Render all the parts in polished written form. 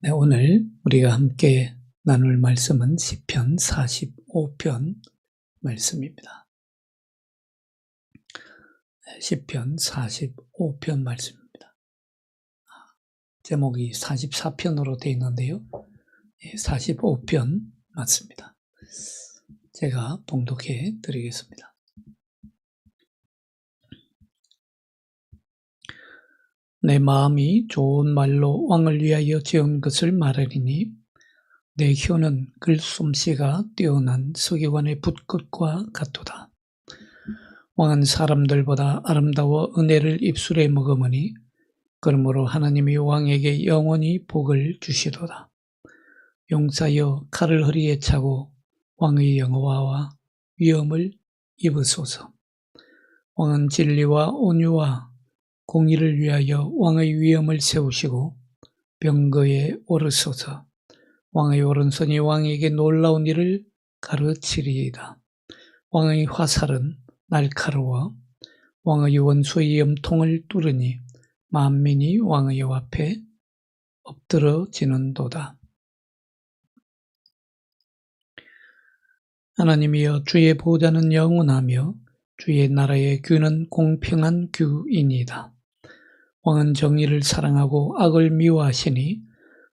네, 오늘 우리가 함께 나눌 말씀은 시편 45편 말씀입니다. 시편 45편 말씀입니다. 제목이 44편으로 되어 있는데요. 45편 맞습니다. 제가 봉독해 드리겠습니다. 내 마음이 좋은 말로 왕을 위하여 지은 것을 말하리니 내 혀는 글솜씨가 뛰어난 서기관의 붓끝과 같도다. 왕은 사람들보다 아름다워 은혜를 입술에 머금으니 그러므로 하나님이 왕에게 영원히 복을 주시도다. 용사여 칼을 허리에 차고 왕의 영화와 위엄을 입으소서. 왕은 진리와 온유와 공의를 위하여 왕의 위엄을 세우시고 병거에 오르소서. 왕의 오른손이 왕에게 놀라운 일을 가르치리이다. 왕의 화살은 날카로워 왕의 원수의 염통을 뚫으니 만민이 왕의 앞에 엎드러지는도다. 하나님이여, 주의 보좌는 영원하며 주의 나라의 규는 공평한 규이니이다. 왕은 정의를 사랑하고 악을 미워하시니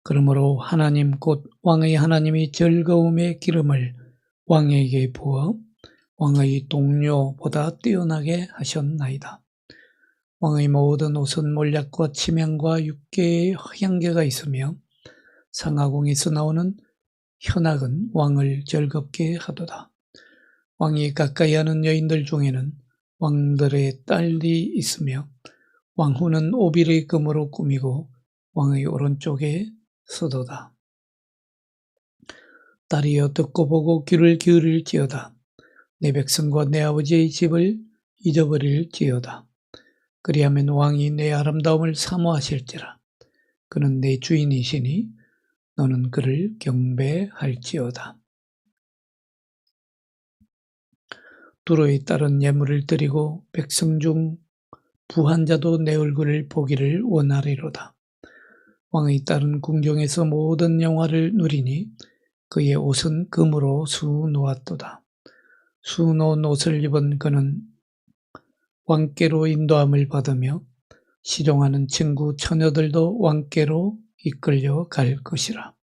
그러므로 하나님 곧 왕의 하나님이 즐거움의 기름을 왕에게 부어 왕의 동료보다 뛰어나게 하셨나이다. 왕의 모든 옷은 몰약과 치명과 육계의 향기가 있으며 상하궁에서 나오는 현악은 왕을 즐겁게 하도다. 왕이 가까이 하는 여인들 중에는 왕들의 딸이 있으며 왕후는 오빌의 금으로 꾸미고 왕의 오른쪽에 서도다. 딸이여, 듣고 보고 귀를 기울일지어다. 내 백성과 내 아버지의 집을 잊어버릴지어다. 그리하면 왕이 내 아름다움을 사모하실지라. 그는 내 주인이시니 너는 그를 경배할지어다. 두로의 딸은 예물을 드리고 백성 중 부한 자도 내 얼굴을 보기를 원하리로다. 왕의 딸은 궁정에서 모든 영화를 누리니 그의 옷은 금으로 수놓았도다. 수놓은 옷을 입은 그는 왕께로 인도함을 받으며 실용하는 친구 처녀들도 왕께로 이끌려 갈 것이라.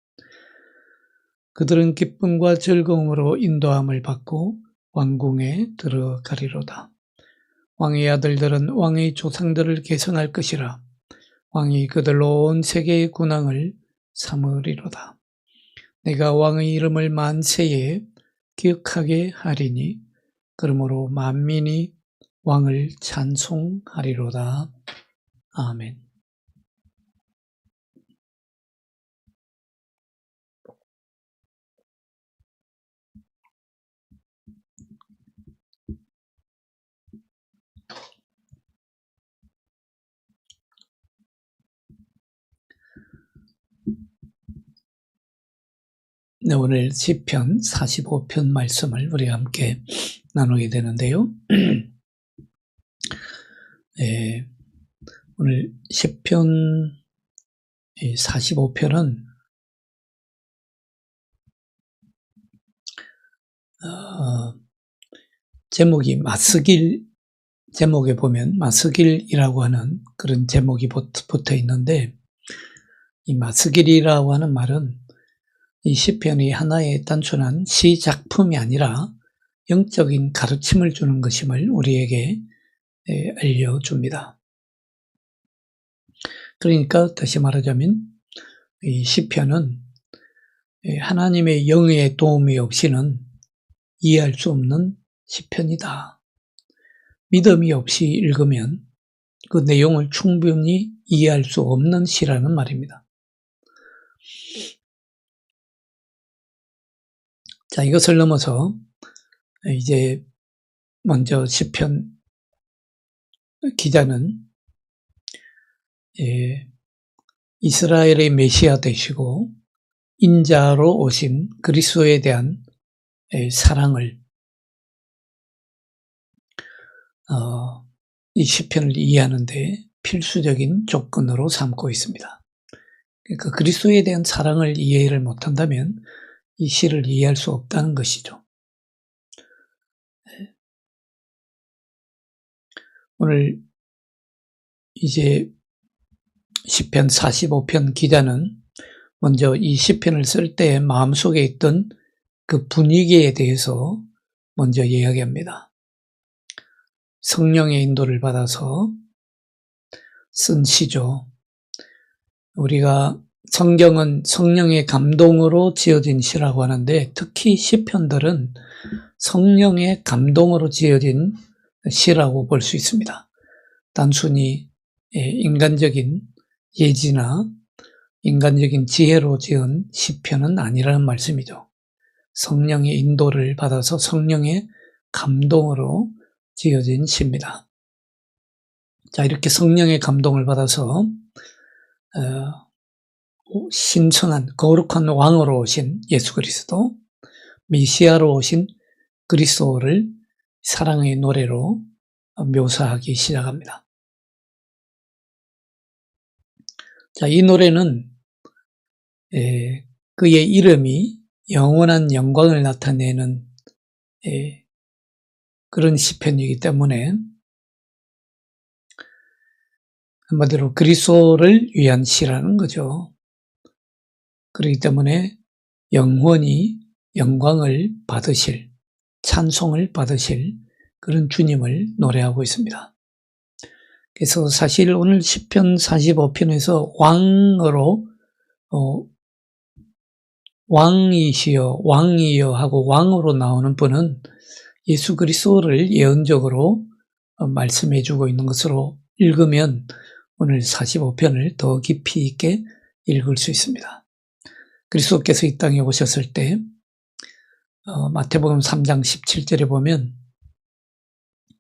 그들은 기쁨과 즐거움으로 인도함을 받고 왕궁에 들어가리로다. 왕의 아들들은 왕의 조상들을 계승할 것이라. 왕이 그들로 온 세계의 군왕을 삼으리로다. 내가 왕의 이름을 만세에 기억하게 하리니 그러므로 만민이 왕을 찬송하리로다. 아멘. 네, 오늘 시편 45편 말씀을 우리가 함께 나누게 되는데요. 네, 오늘 시편 45편은 제목이 제목에 보면 마스길이라고 하는 그런 제목이 붙어 있는데, 이 마스길이라고 하는 말은 이 시편이 하나의 단순한 시 작품이 아니라 영적인 가르침을 주는 것임을 우리에게 알려줍니다. 그러니까 다시 말하자면 이 시편은 하나님의 영의 도움이 없이는 이해할 수 없는 시편이다. 믿음이 없이 읽으면 그 내용을 충분히 이해할 수 없는 시라는 말입니다. 자, 이것을 넘어서 이제 먼저 시편 기자는 이스라엘의 메시아 되시고 인자로 오신 그리스도에 대한 사랑을 이 시편을 이해하는 데 필수적인 조건으로 삼고 있습니다. 그러니까 그리스도에 대한 사랑을 이해를 못한다면 이 시를 이해할 수 없다는 것이죠. 오늘 이제 시편 45편 기자는 먼저 이 시편을 쓸 때 마음속에 있던 그 분위기에 대해서 먼저 이야기합니다. 성령의 인도를 받아서 쓴 시죠. 우리가 성경은 성령의 감동으로 지어진 시라고 하는데 특히 시편들은 성령의 감동으로 지어진 시라고 볼 수 있습니다. 단순히 인간적인 예지나 인간적인 지혜로 지은 시편은 아니라는 말씀이죠. 성령의 인도를 받아서 성령의 감동으로 지어진 시입니다. 자, 이렇게 성령의 감동을 받아서 신성한 거룩한 왕으로 오신 예수 그리스도, 메시아로 오신 그리스도를 사랑의 노래로 묘사하기 시작합니다. 자, 이 노래는 그의 이름이 영원한 영광을 나타내는 그런 시편이기 때문에 한마디로 그리스도를 위한 시라는 거죠. 그렇기 때문에 영원히 영광을 받으실, 찬송을 받으실 그런 주님을 노래하고 있습니다. 그래서 사실 오늘 시편 45편에서 왕으로 왕이시여 왕이여 하고 왕으로 나오는 분은 예수 그리스도를 예언적으로 말씀해 주고 있는 것으로 읽으면 오늘 45편을 더 깊이 있게 읽을 수 있습니다. 그리스도께서 이 땅에 오셨을 때 마태복음 3장 17절에 보면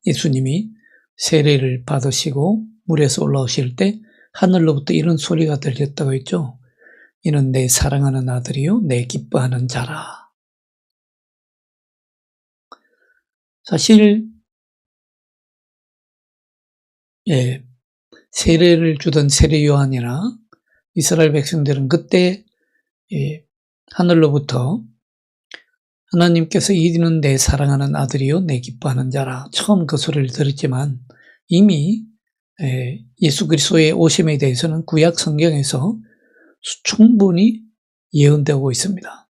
예수님이 세례를 받으시고 물에서 올라오실 때 하늘로부터 이런 소리가 들렸다고 했죠. 이는 내 사랑하는 아들이요 내 기뻐하는 자라. 사실 세례를 주던 세례 요한이나 이스라엘 백성들은 그때 하늘로부터 하나님께서 이는 내 사랑하는 아들이요 내 기뻐하는 자라 처음 그 소리를 들었지만 이미 예수 그리스도의 오심에 대해서는 구약 성경에서 충분히 예언되고 있습니다.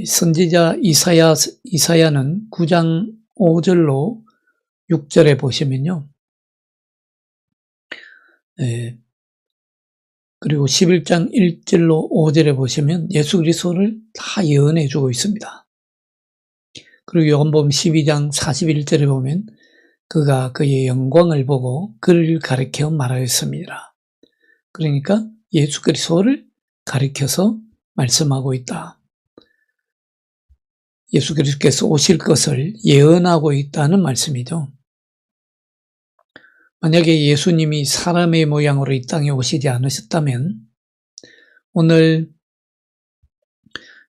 선지자 이사야는 9장 5절로 6절에 보시면요. 그리고 11장 1절로 5절에 보시면 예수 그리스도를 다 예언해 주고 있습니다. 그리고 요한복음 12장 41절에 보면 그가 그의 영광을 보고 그를 가리켜 말하였습니다. 그러니까 예수 그리스도를 가리켜서 말씀하고 있다. 예수 그리스도께서 오실 것을 예언하고 있다는 말씀이죠. 만약에 예수님이 사람의 모양으로 이 땅에 오시지 않으셨다면 오늘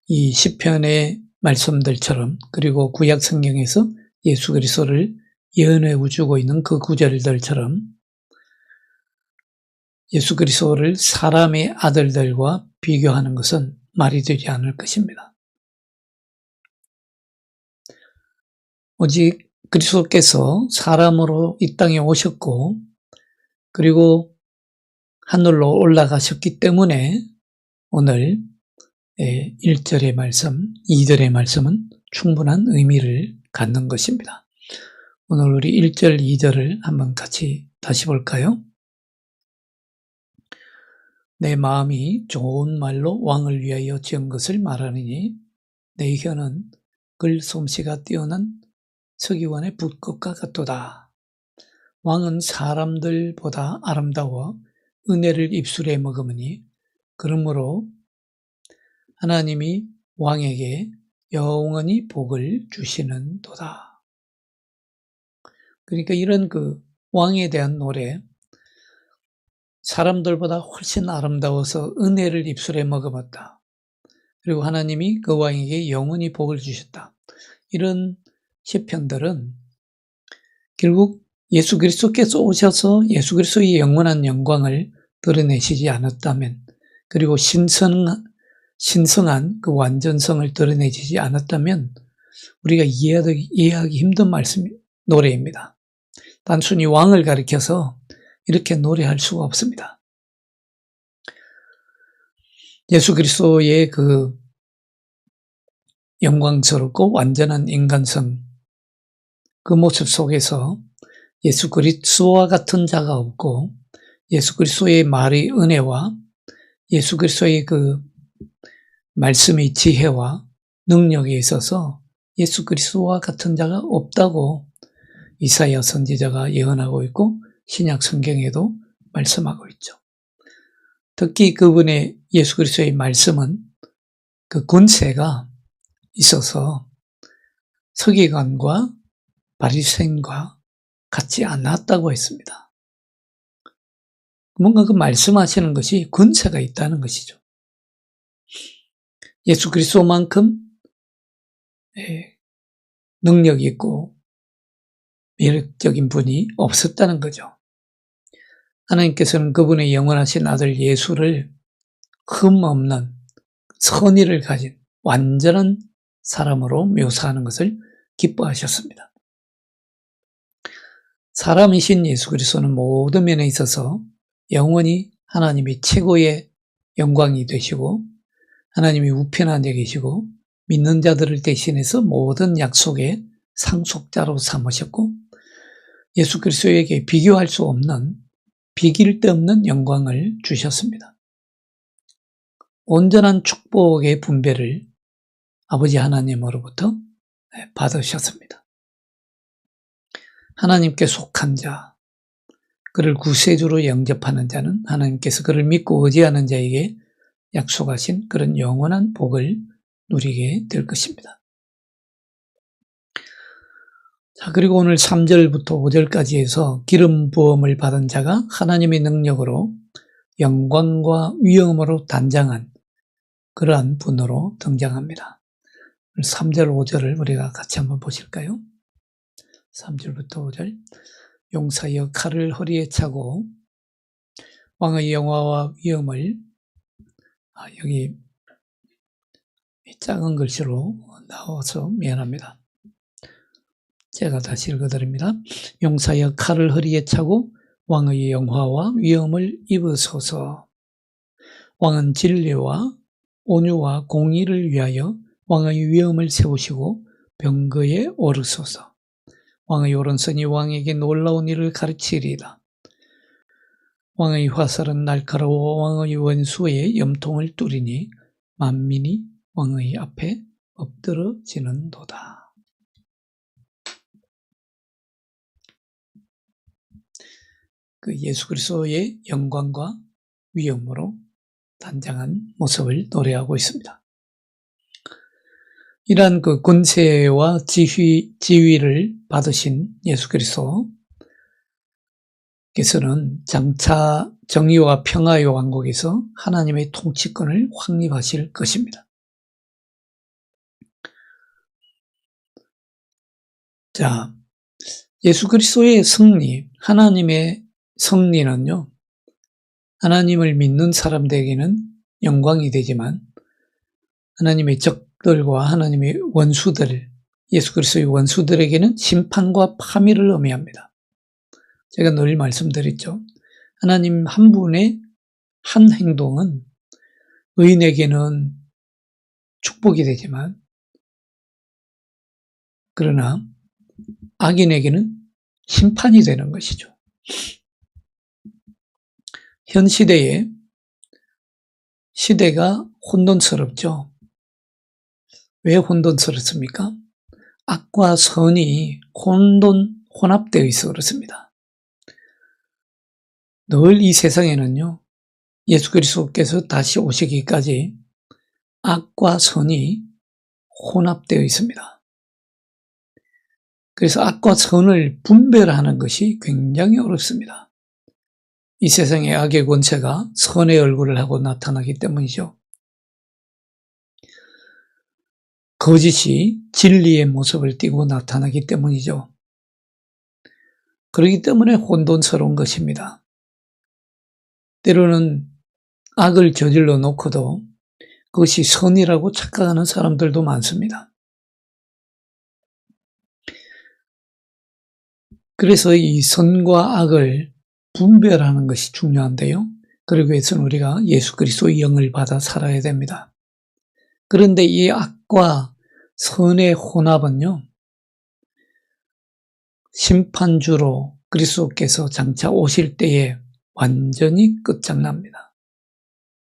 이 시편의 말씀들처럼 그리고 구약 성경에서 예수 그리스도를 예언해 주고 있는 그 구절들처럼 예수 그리스도를 사람의 아들들과 비교하는 것은 말이 되지 않을 것입니다. 오직 그리스도께서 사람으로 이 땅에 오셨고 그리고 하늘로 올라가셨기 때문에 오늘 1절의 말씀, 2절의 말씀은 충분한 의미를 갖는 것입니다. 오늘 우리 1절, 2절을 한번 같이 다시 볼까요? 내 마음이 좋은 말로 왕을 위하여 지은 것을 말하느니 내 혀는 글솜씨가 뛰어난 서기관의 붓것과 같도다. 왕은 사람들보다 아름다워 은혜를 입술에 머금으니 그러므로 하나님이 왕에게 영원히 복을 주시는도다. 그러니까 이런 그 왕에 대한 노래, 사람들보다 훨씬 아름다워서 은혜를 입술에 머금었다. 그리고 하나님이 그 왕에게 영원히 복을 주셨다. 이런 시편들은 결국 예수 그리스도께서 오셔서 예수 그리스도의 영원한 영광을 드러내시지 않았다면 그리고 신성한 그 완전성을 드러내지 않았다면 우리가 이해하기 힘든 노래입니다. 단순히 왕을 가리켜서 이렇게 노래할 수가 없습니다. 예수 그리스도의 그 영광스럽고 완전한 인간성, 그 모습 속에서 예수 그리스도와 같은 자가 없고, 예수 그리스도의 말의 은혜와 예수 그리스도의 그 말씀의 지혜와 능력에 있어서 예수 그리스도와 같은 자가 없다고 이사야 선지자가 예언하고 있고 신약 성경에도 말씀하고 있죠. 특히 그분의 예수 그리스도의 말씀은 그 권세가 있어서 서기관과 바리새인과 같지 않았다고 했습니다. 뭔가 그 말씀하시는 것이 권세가 있다는 것이죠. 예수 그리스도만큼 능력이 있고 매력적인 분이 없었다는 거죠. 하나님께서는 그분의 영원하신 아들 예수를 흠없는 선의를 가진 완전한 사람으로 묘사하는 것을 기뻐하셨습니다. 사람이신 예수 그리스도는 모든 면에 있어서 영원히 하나님이 최고의 영광이 되시고 하나님이 우편한 데 계시고 믿는 자들을 대신해서 모든 약속의 상속자로 삼으셨고 예수 그리스도에게 비교할 수 없는 비길 데 없는 영광을 주셨습니다. 온전한 축복의 분배를 아버지 하나님으로부터 받으셨습니다. 하나님께 속한 자, 그를 구세주로 영접하는 자는 하나님께서 그를 믿고 의지하는 자에게 약속하신 그런 영원한 복을 누리게 될 것입니다. 자, 그리고 오늘 3절부터 5절까지 해서 기름 부음을 받은 자가 하나님의 능력으로 영광과 위엄으로 단장한 그러한 분으로 등장합니다. 3절, 5절을 우리가 같이 한번 보실까요? 3절부터 5절. 용사여 칼을 허리에 차고 왕의 영화와 위엄을, 여기 작은 글씨로 나와서 미안합니다. 제가 다시 읽어드립니다. 용사여 칼을 허리에 차고 왕의 영화와 위엄을 입으소서. 왕은 진리와 온유와 공의를 위하여 왕의 위엄을 세우시고 병거에 오르소서. 왕의 오른손이 왕에게 놀라운 일을 가르치리이다. 왕의 화살은 날카로워 왕의 원수의 염통을 뚫으니 만민이 왕의 앞에 엎드러지는도다. 그 예수 그리스도의 영광과 위엄으로 단장한 모습을 노래하고 있습니다. 이러한 그 권세와 지위를 받으신 예수 그리스도께서는 장차 정의와 평화의 왕국에서 하나님의 통치권을 확립하실 것입니다. 자, 예수 그리스도의 승리, 하나님의 승리는요, 하나님을 믿는 사람들에게는 영광이 되지만 하나님의 적들과 하나님의 원수들, 예수 그리스도의 원수들에게는 심판과 파멸을 의미합니다. 제가 늘 말씀드렸죠. 하나님 한 분의 한 행동은 의인에게는 축복이 되지만 그러나 악인에게는 심판이 되는 것이죠. 현 시대가 혼돈스럽죠. 왜 혼돈스럽습니까? 악과 선이 혼합되어 있어 그렇습니다. 늘 이 세상에는요, 예수 그리스도께서 다시 오시기까지 악과 선이 혼합되어 있습니다. 그래서 악과 선을 분별하는 것이 굉장히 어렵습니다. 이 세상의 악의 권세가 선의 얼굴을 하고 나타나기 때문이죠. 거짓이 진리의 모습을 띠고 나타나기 때문이죠. 그렇기 때문에 혼돈스러운 것입니다. 때로는 악을 저질러 놓고도 그것이 선이라고 착각하는 사람들도 많습니다. 그래서 이 선과 악을 분별하는 것이 중요한데요. 그러기 위해서는 우리가 예수 그리스도의 영을 받아 살아야 됩니다. 그런데 이 악과 선의 혼합은요, 심판주로 그리스도께서 장차 오실 때에 완전히 끝장납니다.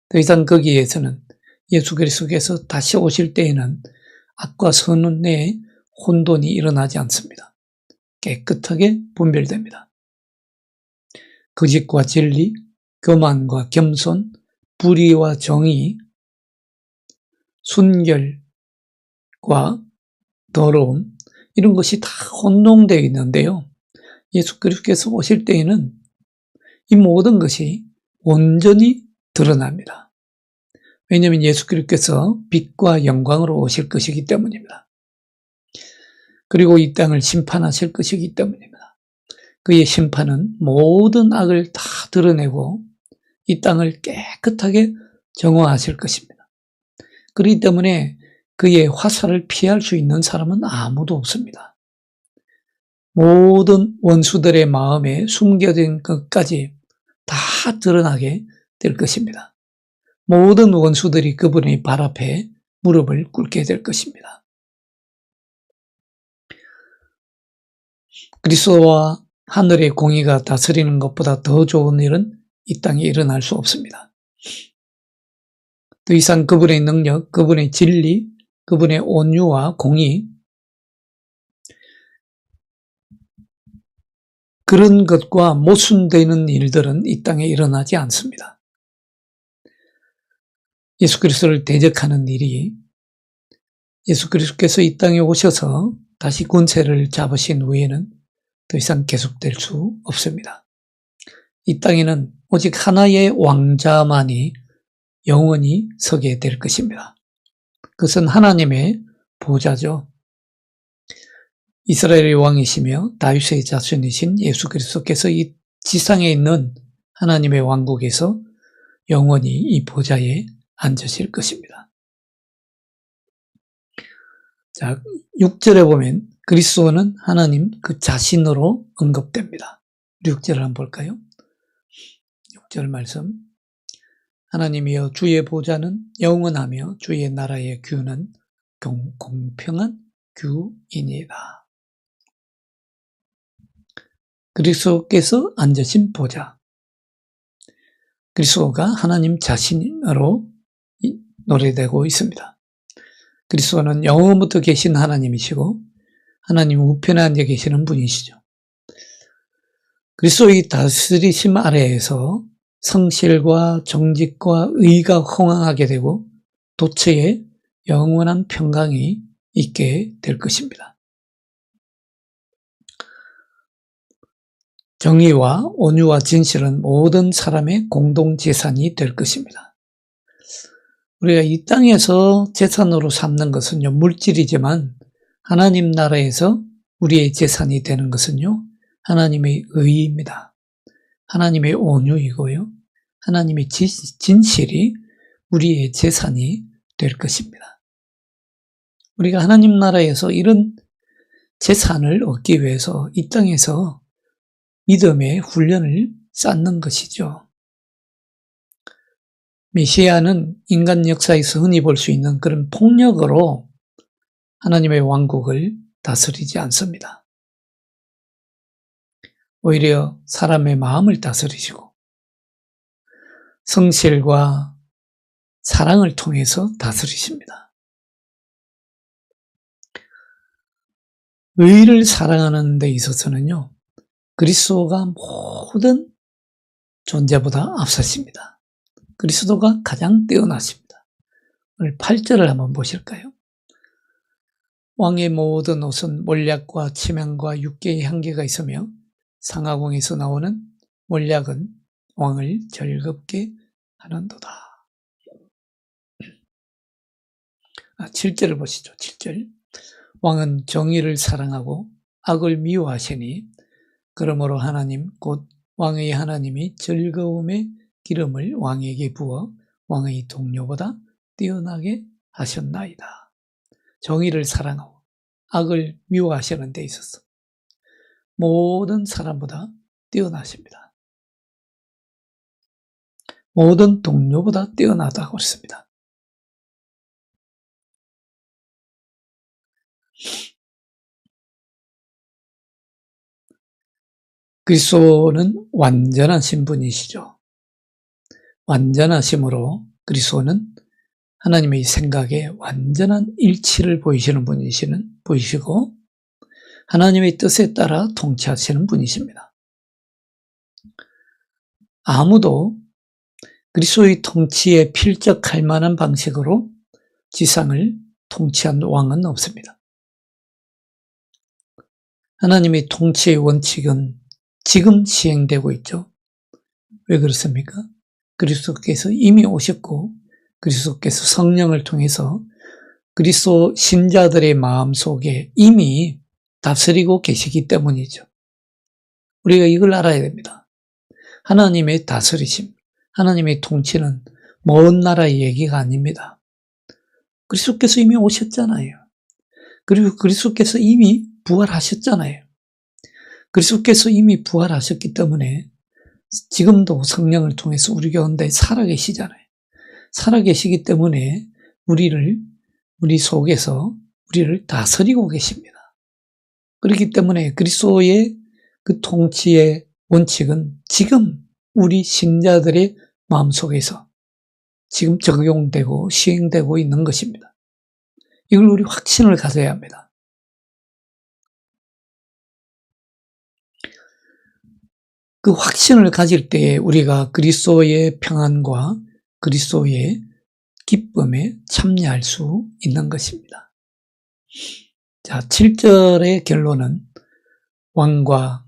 더 이상 거기에서는 예수 그리스도께서 다시 오실 때에는 악과 선의 혼돈이 일어나지 않습니다. 깨끗하게 분별됩니다. 거짓과 진리, 교만과 겸손, 불의와 정의, 순결과 더러움, 이런 것이 다 혼동되어 있는데요. 예수 그리스도께서 오실 때에는 이 모든 것이 온전히 드러납니다. 왜냐하면 예수 그리스도께서 빛과 영광으로 오실 것이기 때문입니다. 그리고 이 땅을 심판하실 것이기 때문입니다. 그의 심판은 모든 악을 다 드러내고 이 땅을 깨끗하게 정화하실 것입니다. 그렇기 때문에 그의 화살을 피할 수 있는 사람은 아무도 없습니다. 모든 원수들의 마음에 숨겨진 것까지 다 드러나게 될 것입니다. 모든 원수들이 그분의 발 앞에 무릎을 꿇게 될 것입니다. 그리스도와 하늘의 공의가 다스리는 것보다 더 좋은 일은 이 땅에 일어날 수 없습니다. 더 이상 그분의 능력, 그분의 진리, 그분의 온유와 공의, 그런 것과 모순되는 일들은 이 땅에 일어나지 않습니다. 예수 그리스도를 대적하는 일이 예수 그리스도께서 이 땅에 오셔서 다시 권세를 잡으신 후에는 더 이상 계속될 수 없습니다. 이 땅에는 오직 하나의 왕자만이 영원히 서게 될 것입니다. 그것은 하나님의 보좌죠. 이스라엘의 왕이시며 다윗의 자손이신 예수 그리스도께서 이 지상에 있는 하나님의 왕국에서 영원히 이 보좌에 앉으실 것입니다. 자, 6절에 보면 그리스도는 하나님 그 자신으로 언급됩니다. 6절을 한번 볼까요? 6절 말씀. 하나님이여 주의 보좌는 영원하며 주의 나라의 규는 공평한 규이니이다. 그리스도께서 앉으신 보좌. 그리스도가 하나님 자신으로 노래되고 있습니다. 그리스도는 영원부터 계신 하나님이시고 하나님 우편에 앉아 계시는 분이시죠. 그리스도의 다스리심 아래에서 성실과 정직과 의가 흥황하게 되고 도처에 영원한 평강이 있게 될 것입니다. 정의와 온유와 진실은 모든 사람의 공동재산이 될 것입니다. 우리가 이 땅에서 재산으로 삼는 것은요, 물질이지만 하나님 나라에서 우리의 재산이 되는 것은요, 하나님의 의입니다. 하나님의 온유이고요, 하나님의 진실이 우리의 재산이 될 것입니다. 우리가 하나님 나라에서 이런 재산을 얻기 위해서 이 땅에서 믿음의 훈련을 쌓는 것이죠. 메시아는 인간 역사에서 흔히 볼 수 있는 그런 폭력으로 하나님의 왕국을 다스리지 않습니다. 오히려 사람의 마음을 다스리시고 성실과 사랑을 통해서 다스리십니다. 의를 사랑하는 데 있어서는요, 그리스도가 모든 존재보다 앞서십니다. 그리스도가 가장 뛰어나십니다. 오늘 8절을 한번 보실까요? 왕의 모든 옷은 몰약과 치명과 육계의 향기가 있으며 상하궁에서 나오는 몰약은 왕을 즐겁게 하는도다. 7절을 보시죠. 7절. 왕은 정의를 사랑하고 악을 미워하시니 그러므로 하나님 곧 왕의 하나님이 즐거움에 기름을 왕에게 부어 왕의 동료보다 뛰어나게 하셨나이다. 정의를 사랑하고 악을 미워하시는 데 있어서 모든 사람보다 뛰어나십니다. 모든 동료보다 뛰어나다고 했습니다. 그리스도는 완전하신 분이시죠. 완전하심으로 그리스도는 하나님의 생각에 완전한 일치를 보이시고 하나님의 뜻에 따라 통치하시는 분이십니다. 아무도 그리스도의 통치에 필적할 만한 방식으로 지상을 통치한 왕은 없습니다. 하나님의 통치의 원칙은 지금 시행되고 있죠. 왜 그렇습니까? 그리스도께서 이미 오셨고 그리스도께서 성령을 통해서 그리스도 신자들의 마음속에 이미 다스리고 계시기 때문이죠. 우리가 이걸 알아야 됩니다. 하나님의 다스리심, 하나님의 통치는 먼 나라의 얘기가 아닙니다. 그리스도께서 이미 오셨잖아요. 그리고 그리스도께서 이미 부활하셨잖아요. 그리스도께서 이미 부활하셨기 때문에 지금도 성령을 통해서 우리 가운데 살아계시잖아요. 살아계시기 때문에 우리 속에서 우리를 다스리고 계십니다. 그렇기 때문에 그리스도의 그 통치의 원칙은 지금 우리 신자들의 마음속에서 지금 적용되고 시행되고 있는 것입니다. 이걸 우리 확신을 가져야 합니다. 그 확신을 가질 때에 우리가 그리스도의 평안과 그리스도의 기쁨에 참여할 수 있는 것입니다. 자, 7절의 결론은 왕과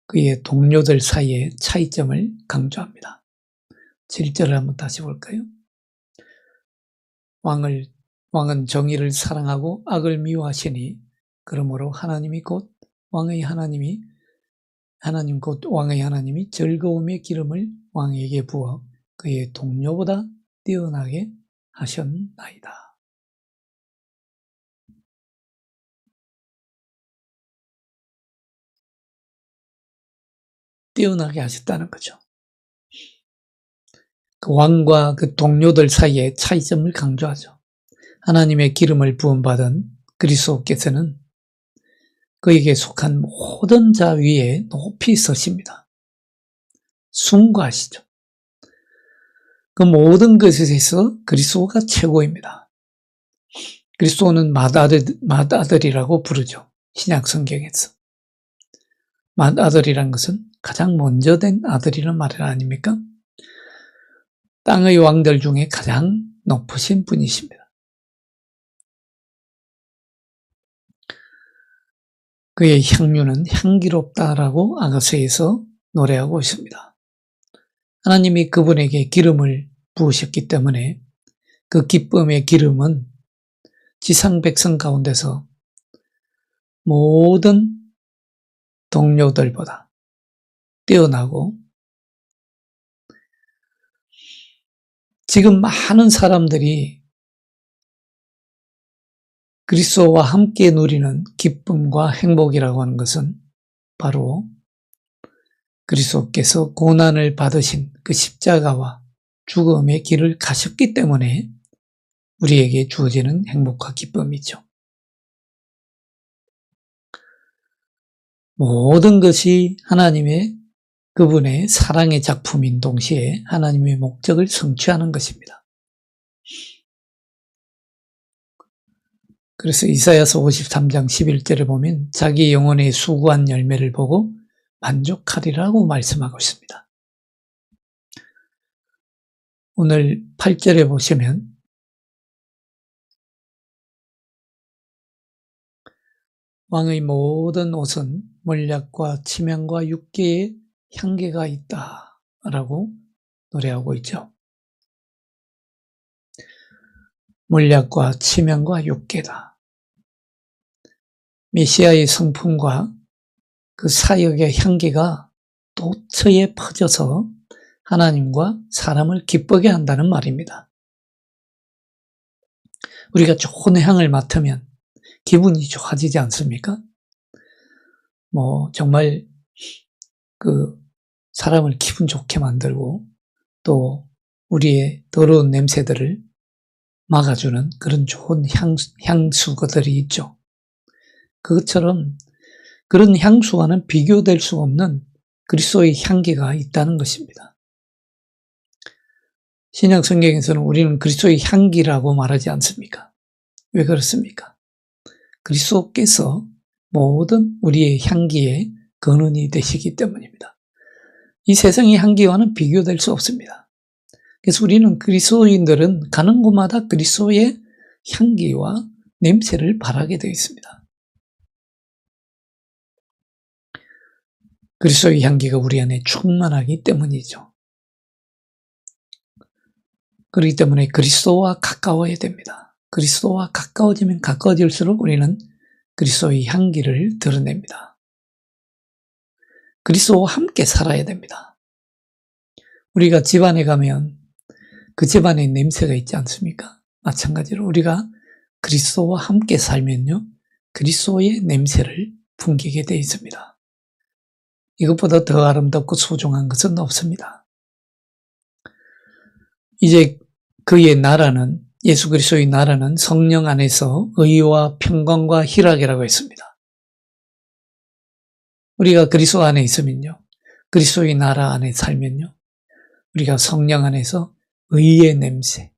그의 동료들 사이의 차이점을 강조합니다. 7절을 한번 다시 볼까요? 왕은 정의를 사랑하고 악을 미워하시니 그러므로 하나님 곧 왕의 하나님이 즐거움의 기름을 왕에게 부어 그의 동료보다 뛰어나게 하셨나이다. 뛰어나게 하셨다는 거죠. 그 왕과 그 동료들 사이의 차이점을 강조하죠. 하나님의 기름을 부음받은 그리스도께서는 그에게 속한 모든 자 위에 높이 서십니다. 숭고하시죠. 그 모든 것에서 그리스도가 최고입니다. 그리스도는 맏아들이라고 부르죠. 신약 성경에서. 맏아들이란 것은 가장 먼저 된 아들이라는 말 아닙니까? 땅의 왕들 중에 가장 높으신 분이십니다. 그의 향유는 향기롭다라고 아가서에서 노래하고 있습니다. 하나님이 그분에게 기름을 부으셨기 때문에 그 기쁨의 기름은 지상 백성 가운데서 모든 동료들보다 뛰어나고 지금 많은 사람들이 그리스도와 함께 누리는 기쁨과 행복이라고 하는 것은 바로 그리스도께서 고난을 받으신 그 십자가와 죽음의 길을 가셨기 때문에 우리에게 주어지는 행복과 기쁨이죠. 모든 것이 그분의 사랑의 작품인 동시에 하나님의 목적을 성취하는 것입니다. 그래서 이사야서 53장 11절에 보면 자기 영혼의 수고한 열매를 보고 만족하리라고 말씀하고 있습니다. 오늘 8절에 보시면 왕의 모든 옷은 몰약과 치명과 육계의 향기가 있다라고 노래하고 있죠. 몰약과 치명과 육계다. 메시아의 성품과 그 사역의 향기가 도처에 퍼져서 하나님과 사람을 기쁘게 한다는 말입니다. 우리가 좋은 향을 맡으면 기분이 좋아지지 않습니까? 정말 사람을 기분 좋게 만들고 또 우리의 더러운 냄새들을 막아주는 그런 좋은 향수들이 있죠. 그것처럼 그런 향수와는 비교될 수 없는 그리스도의 향기가 있다는 것입니다. 신약 성경에서는 우리는 그리스도의 향기라고 말하지 않습니까? 왜 그렇습니까? 그리스도께서 모든 우리의 향기의 근원이 되시기 때문입니다. 이 세상의 향기와는 비교될 수 없습니다. 그래서 우리는 그리스도인들은 가는 곳마다 그리스도의 향기와 냄새를 바라게 되어 있습니다. 그리스도의 향기가 우리 안에 충만하기 때문이죠. 그렇기 때문에 그리스도와 가까워야 됩니다. 그리스도와 가까워지면 가까워질수록 우리는 그리스도의 향기를 드러냅니다. 그리스도와 함께 살아야 됩니다. 우리가 집안에 가면 그 집안에 냄새가 있지 않습니까? 마찬가지로 우리가 그리스도와 함께 살면요, 그리스도의 냄새를 풍기게 되어 있습니다. 이것보다 더 아름답고 소중한 것은 없습니다. 이제 그의 나라는, 예수 그리스도의 나라는 성령 안에서 의와 평강과 희락이라고 했습니다. 우리가 그리스도 안에 있으면요, 그리스도의 나라 안에 살면요, 우리가 성령 안에서 의의 냄새,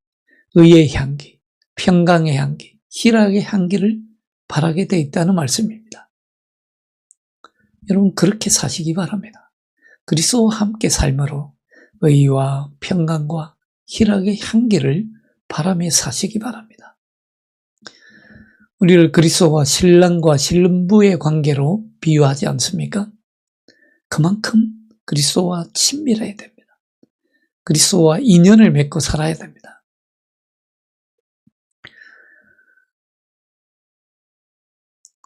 의의 향기, 평강의 향기, 희락의 향기를 바라게 돼 있다는 말씀입니다. 여러분, 그렇게 사시기 바랍니다. 그리스도와 함께 삶으로 의와 평강과 희락의 향기를 바라며 사시기 바랍니다. 우리를 그리스도와 신랑과 신부의 관계로 비유하지 않습니까? 그만큼 그리스도와 친밀해야 됩니다. 그리스도와 인연을 맺고 살아야 됩니다.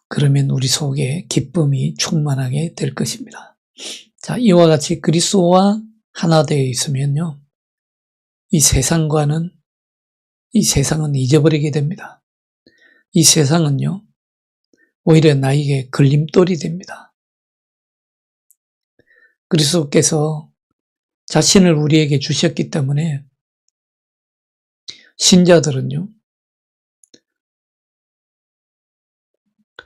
그러면 우리 속에 기쁨이 충만하게 될 것입니다. 자, 이와 같이 그리스도와 하나 되어 있으면요, 이 세상은 잊어버리게 됩니다. 이 세상은요, 오히려 나에게 걸림돌이 됩니다. 그리스도께서 자신을 우리에게 주셨기 때문에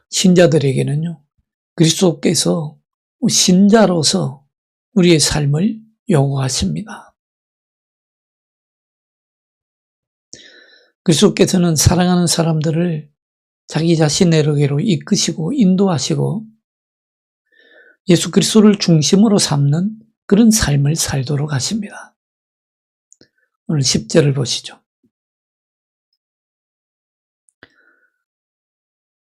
신자들에게는요, 그리스도께서 신자로서 우리의 삶을 요구하십니다. 그리스도께서는 사랑하는 사람들을 자기 자신에게로 이끄시고 인도하시고 예수 그리스도를 중심으로 삼는 그런 삶을 살도록 하십니다. 오늘 10절을 보시죠.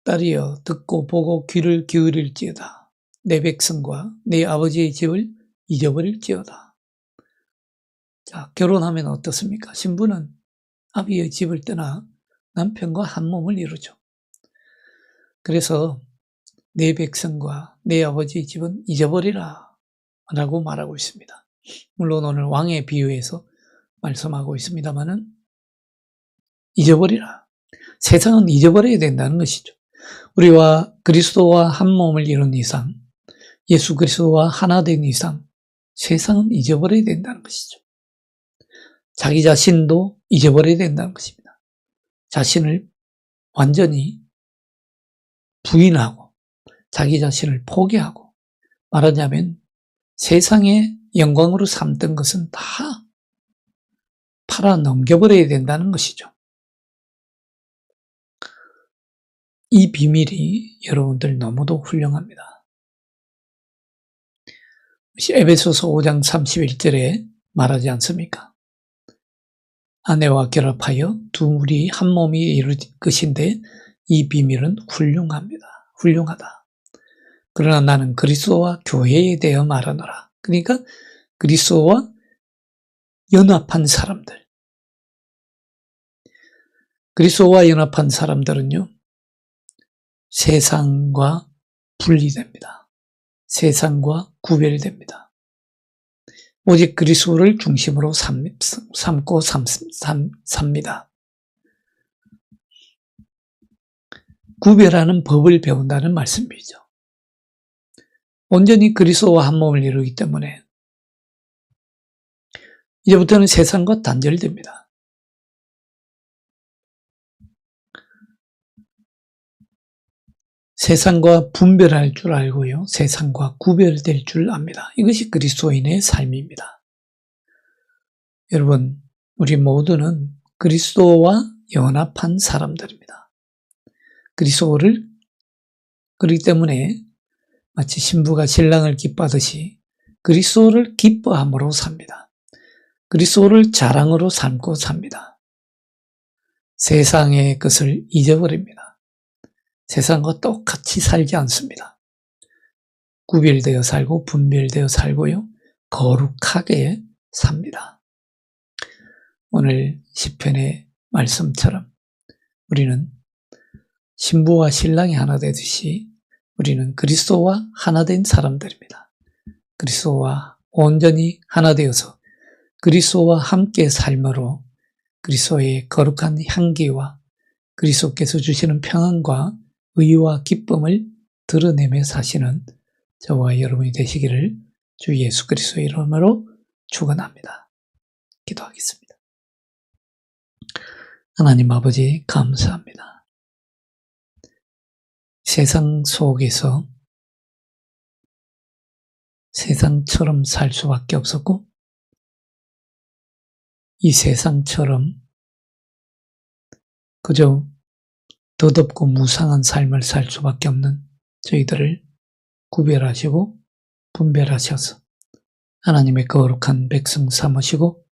딸이여, 듣고 보고 귀를 기울일지어다. 내 백성과 내 아버지의 집을 잊어버릴지어다. 자, 결혼하면 어떻습니까? 신부는 아비의 집을 떠나 남편과 한 몸을 이루죠. 그래서 내 백성과 내 아버지의 집은 잊어버리라 라고 말하고 있습니다. 물론 오늘 왕의 비유에서 말씀하고 있습니다만은 잊어버리라. 세상은 잊어버려야 된다는 것이죠. 우리와 그리스도와 한 몸을 이룬 이상, 예수 그리스도와 하나 된 이상 세상은 잊어버려야 된다는 것이죠. 자기 자신도 잊어버려야 된다는 것입니다. 자신을 완전히 부인하고 자기 자신을 포기하고, 말하자면 세상의 영광으로 삼던 것은 다 팔아 넘겨버려야 된다는 것이죠. 이 비밀이 여러분들 너무도 훌륭합니다. 에베소서 5장 31절에 말하지 않습니까? 아내와 결합하여 둘이 한 몸이 이룰 것인데 이 비밀은 훌륭하다. 그러나 나는 그리스도와 교회에 대해 말하노라. 그러니까 그리스도와 연합한 사람들, 그리스도와 연합한 사람들은요, 세상과 분리됩니다. 세상과 구별됩니다. 오직 그리스도를 중심으로 삼고 삽니다. 구별하는 법을 배운다는 말씀이죠. 온전히 그리스도와 한 몸을 이루기 때문에 이제부터는 세상과 단절됩니다. 세상과 분별할 줄 알고요. 세상과 구별될 줄 압니다. 이것이 그리스도인의 삶입니다. 여러분, 우리 모두는 그리스도와 연합한 사람들입니다. 그렇기 때문에 마치 신부가 신랑을 기뻐하듯이 그리스도를 기뻐함으로 삽니다. 그리스도를 자랑으로 삼고 삽니다. 세상의 것을 잊어버립니다. 세상과 똑같이 살지 않습니다. 구별되어 살고 분별되어 살고요. 거룩하게 삽니다. 오늘 시편의 말씀처럼 우리는 신부와 신랑이 하나 되듯이 우리는 그리스도와 하나 된 사람들입니다. 그리스도와 온전히 하나 되어서 그리스도와 함께 삶으로 그리스도의 거룩한 향기와 그리스도께서 주시는 평안과 의와 기쁨을 드러내며 사시는 저와 여러분이 되시기를 주 예수 그리스도의 이름으로 축원합니다. 기도하겠습니다. 하나님 아버지 감사합니다. 세상 속에서 세상처럼 살 수밖에 없었고 이 세상처럼 그저 더덥고 무상한 삶을 살 수밖에 없는 저희들을 구별하시고 분별하셔서 하나님의 거룩한 백성 삼으시고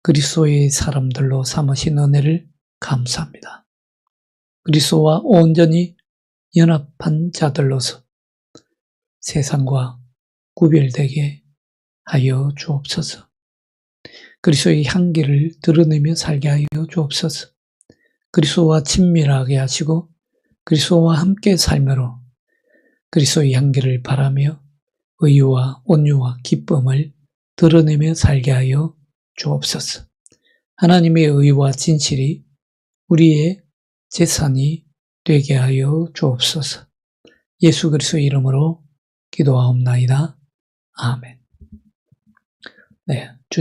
그리스도의 사람들로 삼으신 은혜를 감사합니다. 그리스도와 온전히 연합한 자들로서 세상과 구별되게 하여 주옵소서. 그리스도의 향기를 드러내며 살게 하여 주옵소서. 그리스도와 친밀하게 하시고 그리스도와 함께 삶으로 그리스도의 향기를 바라며 의와 온유와 기쁨을 드러내며 살게 하여 주옵소서. 하나님의 의와 진실이 우리의 재산이 되게 하여 주옵소서. 예수 그리스도의 이름으로 기도하옵나이다. 아멘. 네.